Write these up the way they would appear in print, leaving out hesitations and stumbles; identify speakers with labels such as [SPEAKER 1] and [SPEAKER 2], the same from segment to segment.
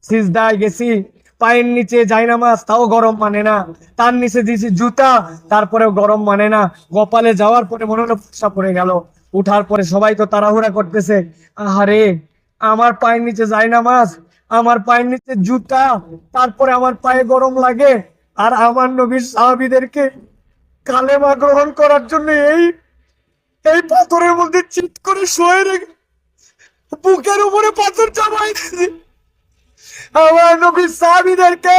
[SPEAKER 1] সিজদায় গেছি, পায়ের নিচে জায়নামাজ, তাও গরম মানে না। তার নিচে দিয়েছি জুতা, তারপরেও গরম মানে না। কপালে যাওয়ার পরে মনে হলো ফসা পড়ে গেল। উঠার পরে সবাই তো তাড়াহুড়া করতেছে। আহারে, আমার পায়ের নিচে জায়নামাজ, আমার পায়ের নিচে জুতা, তারপরে আমার পায়ে গরম লাগে। আর আমার নবীর সাহাবীদেরকে কালেমা গ্রহণ করার জন্য এই এই পাথরের মধ্যে চিৎ করে শুয়ে রেখে বুকের উপরে পাথর চাপাই দিয়েছে। আমার নবীর সাহাবীদেরকে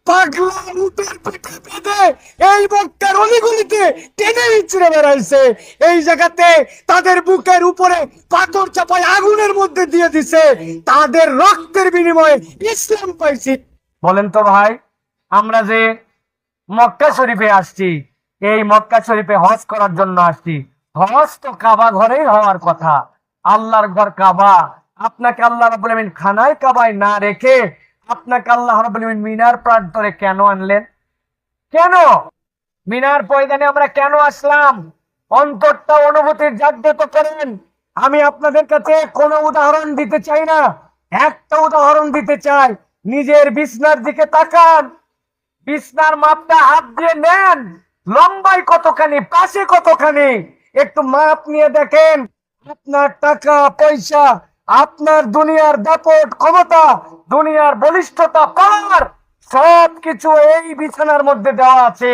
[SPEAKER 1] পাগলা উটের পিঠে বেঁধে এই মক্কার অলিগলিতে টেনে হিচড়ে বেড়াইছে। এই জায়গাতে তাদের বুকের উপরে পাথর চাপায় আগুনের মধ্যে দিয়ে দিছে। তাদের রক্তের বিনিময়ে ইসলাম পাইছি। বলেন তো ভাই, আমরা যে মক্কা শরীফে আসছি, এই মক্কা শরীফে হজ করার জন্য আসছি। হজ তো কাবা ঘরেই হওয়ার কথা, আল্লাহর ঘর কাবা। আপনাকে আল্লাহ রাব্বুল আমিন খানায় কাবায় না রেখে আপনাকে আল্লাহ রাব্বুল আমিন মিনার প্রান্তরে কেন আনলেন? কেন মিনার পয়দানে আমরা কেন আসলাম? অন্তরটা অনুভূতির জাগ্রত করেন। আমি আপনাদের কাছে কোনো উদাহরণ দিতে চাই না, একটা উদাহরণ দিতে চাই। নিজের বিছনার দিকে তাকান, বিছনার মাপটা হাত দিয়ে নেন, লম্বায় কতখানি, পাশে কতখানি, একটু মাপ নিয়ে দেখেন। আপনার টাকা পয়সা, আপনার দুনিয়ার দাপট ক্ষমতা, দুনিয়ার বলিষ্ঠতা, পাওয়ার, সবকিছু এই বিছানার মধ্যে দেওয়া আছে।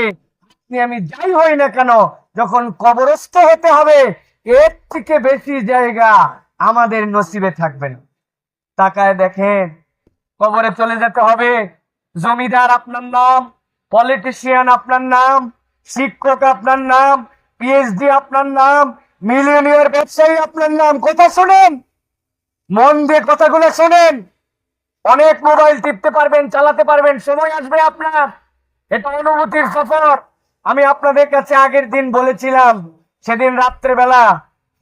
[SPEAKER 1] আপনি আমি যাই হই না কেন, যখন কবরস্থ হতে হবে, এর থেকে বেশি জায়গা আমাদের নসিবে থাকবে না। তাকায় দেখেন, কবরে চলে যেতে হবে। জমিদার আপনার নাম, পলিটিশিয়ান আপনার নাম, শিক্ষক আপনার নাম, পিএইচডি আপনার নাম, মিলিয়নিয়ার ব্যবসায়ী আপনার নাম। কথা শোনেন, মন দিয়ে কথাগুলো শোনেন। অনেক মোবাইল টিপতে পারবেন, চালাতে পারবেন, সময় আসবে আপনার। এটা অনুভূতির সফর। আমি আপনাদের কাছে আগের দিন বলেছিলাম, সেদিন রাত্রেবেলা,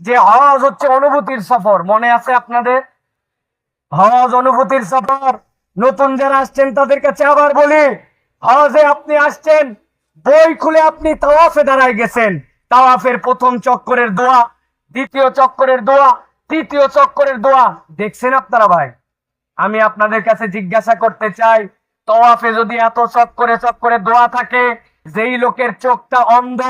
[SPEAKER 1] যে হজ হচ্ছে অনুভূতির সফর। মনে আছে আপনাদের? হজ অনুভূতির সফর। নতুন যারা আসছেন তাদের কাছে আবার বলি, হজে আপনি আসছেন, বই খুলে আপনি তাওয়াফে দাঁড়ায় গেছেন। তাওয়াফের প্রথম চক্করের দোয়া, দ্বিতীয় চক্করের দোয়া, তৃতীয় চক্করের দোয়া দেখছেন আপনারা? ভাই, আমি আপনাদের কাছে জিজ্ঞাসা করতে চাই, তাওয়াফে যদি এত চক্করে চক্করে দোয়া থাকে, যেই লোকের চোখটা অন্ধ,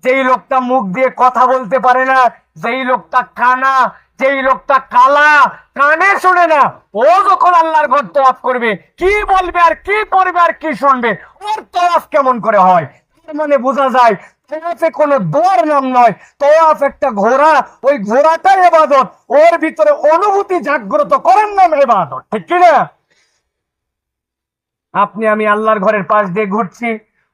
[SPEAKER 1] যেই লোকটা মুখ দিয়ে কথা বলতে পারে না, যেই লোকটা কানা, যেই লোকটা কালা, কানে শোনে না, ও যখন আল্লাহর ঘর তওয়াফ করবে, কি বলবে আর কি পড়বে আর কি শুনবে, ওর তওয়াফ কেমন করে হয়? তার মানে বোঝা যায় তওয়াফে কোনো দোয়ার নাম নয়, তওয়াফ একটা ঘোড়া, ওই ঘোড়াটাই ইবাদত। ওর ভিতরে অনুভূতি জাগ্রত করার নাম ইবাদত, ঠিক কিনা? আপনি আমি আল্লাহর ঘরের পাশ দিয়ে ঘুরছি,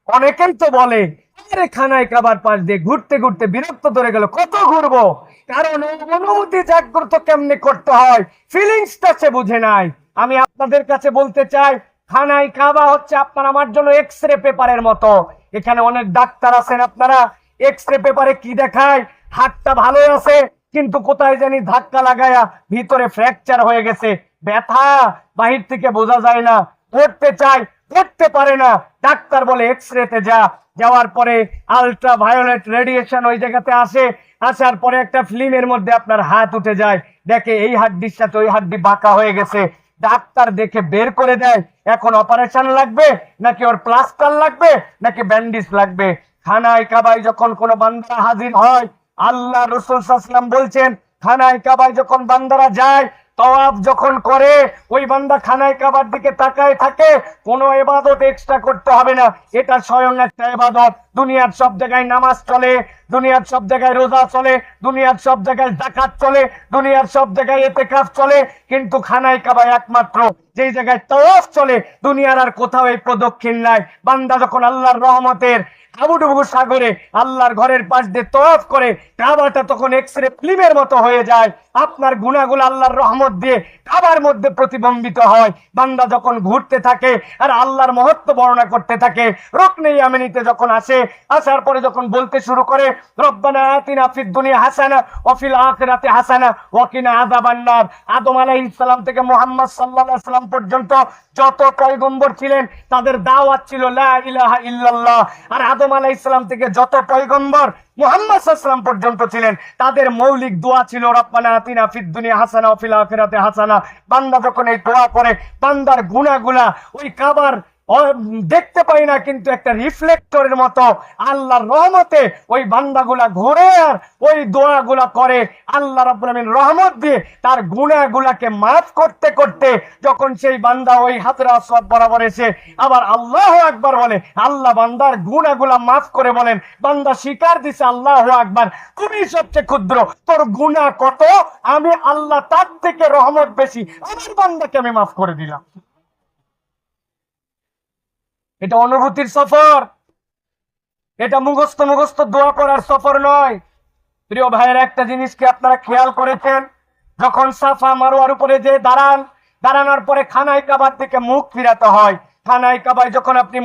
[SPEAKER 1] অনেকেই তো বলে, আরে খানায় কাবার পাশ দিয়ে ঘুরতে ঘুরতে বিরক্ত ধরে গেল, কত ঘুরবো? কারণ অনুভূতি জাগ্রত কেমনে করতে হয়, ফিলিংসটা সে বুঝে নাই। আমি আপনাদের কাছে বলতে চাই, খানায় কাবা হচ্ছে আপনার আমার জন্য এক্স-রে পেপারের মতো। এখানে অনেক ডাক্তার আছেন, আপনারা এক্স-রে পেপারে কি দেখায়? হাতটা ভালো আছে, কিন্তু কোথায় জানি ধাক্কা লাগায়া ভিতরে ফ্র্যাকচার হয়ে গেছে, ব্যথা বাহির থেকে বোঝা যায় না, পড়তে চাই পড়তে পারে না। ডাক্তার বলে এক্স-রেতে যা। যাওয়ার পরে আলট্রা ভায়োলেট রেডিয়েশন ওই জায়গাতে আসে, আসার পরে একটা ফিল্মের মধ্যে আপনার হাত উঠে যায়, দেখে এই হাড্ডির সাথে ওই হাড্ডি বাঁকা হয়ে গেছে। ডাক্তার দেখে বের করে দেয়, এখন অপারেশন লাগবে নাকি ওর প্লাস্টার লাগবে নাকি ব্যান্ডেজ লাগবে। খানায় কাবায় যখন কোনো বান্দা হাজির হয়, আল্লাহ রাসূল সাল্লাল্লাহু আলাইহি ওয়াসাল্লাম বলছেন, খানায় কাবায় যখন বান্দারা যায়, তওয়াফ যখন করে, ওই বান্দা খানায় কাবার দিকে তাকায় থাকে, কোনো ইবাদত এক্সট্রা করতে হবে না, এটা স্বয়ং একটা ইবাদত। দুনিয়ার সব জায়গায় নামাজ চলে, দুনিয়ার সব জায়গায় রোজা চলে, দুনিয়ার সব জায়গায় যাকাত চলে, দুনিয়ার সব জায়গায় ইতিকাফ চলে, কিন্তু খানায় কাবায় একমাত্র যেই জায়গায় তওয়াফ চলে, দুনিয়ার আর কোথাও এই প্রদক্ষিণ নাই। বান্দা যখন আল্লাহর রহমতের আবুডুবু সাগরে আল্লাহর ঘরের পাশ দিয়ে তওয়াফ করে, কাবাটা তখন এক্স-রে ফিল্মের মতো হয়ে যায়। আপনার গুনাহগুলো আল্লাহর রহমত দিয়ে কাবার মধ্যে প্রতিবিম্বিত হয়। বান্দা যখন ঘুরতে থাকে আর আল্লাহর মহত্ব বর্ণনা করতে থাকে, রুকনে ইয়ামানিতে যখন আসে, আসার পরে যখন বলতে শুরু করে, রব্বানা আতিনা ফিদ দুনিয়া হাসানা ওয়া ফিল আখিরাতি হাসানা ওয়া কিনা আযাবান নার। আদম আলাইহিস সালাম থেকে মুহাম্মদ সাল্লাল্লাহু আলাইহি সাল্লাম পর্যন্ত যত পয়গম্বর ছিলেন তাদের দাওয়াত ছিল লা ইলাহা ইল্লাল্লাহ। আর আদম আলাইহিস সালাম থেকে যত পয়গম্বর মুহাম্মদ সাল্লাল্লাহু আলাইহি ওয়াসাল্লাম পর্যন্ত ছিলেন তাদের মৌলিক দোয়া ছিল রব্বানা আতিনা ফিদ দুনিয়া হাসানা ওয়া ফিল আখিরাতি হাসানা। বান্দা যখন এই দোয়া করে বান্দার গুনাহগুলা ওই কাবার দেখতে পাই না, কিন্তু একটা রিফ্লেক্টরের মতো আল্লাহর রহমতে ওই বান্দাগুলা ঘুরে আর ওই দোয়াগুলা করে আল্লাহ রাব্বুল আলামিন রহমত দিয়ে তার গুনাহগুলাকে মাফ করতে করতে যখন সেই বান্দা ওই হাজরা আসওয়াদ বরাবর এসে আবার আল্লাহু আকবার বলে, আল্লাহ বান্দার গুনাহগুলা মাফ করে বলেন, বান্দা স্বীকার দিছে আল্লাহু আকবার, তুমি সবচেয়ে ক্ষুদ্র, তোর গুনাহ কত, আমি আল্লাহ তার থেকে রহমত বেশি, আমার বান্দাকে আমি মাফ করে দিলাম। এটা অনুভূতির সফর, এটা মুখস্থ মুখস্থ দোয়া করার সফর নয়। প্রিয় ভাইয়ের, একটা জিনিসকে আপনারা খেয়াল করেছেন, যখন সাফা মারওয়ার উপরে যে দাঁড়ানোর পরে খানায় কাবার থেকে মুখ ফিরাতে হয়, খানায় কাবায় যখন আপনি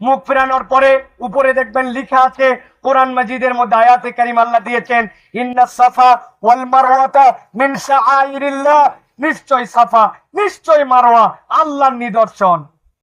[SPEAKER 1] মুখ ফিরানোর পরে উপরে দেখবেন লিখা আছে, কোরআন মাজিদের মধ্যে আয়াতে কারিমা আল্লাহ দিয়েছেন, ইন্নাস সাফা ওয়াল মারওয়াতা মিন শাআইরিল্লাহ, নিশ্চয় সাফা নিশ্চয় মারওয়া আল্লাহর নিদর্শন।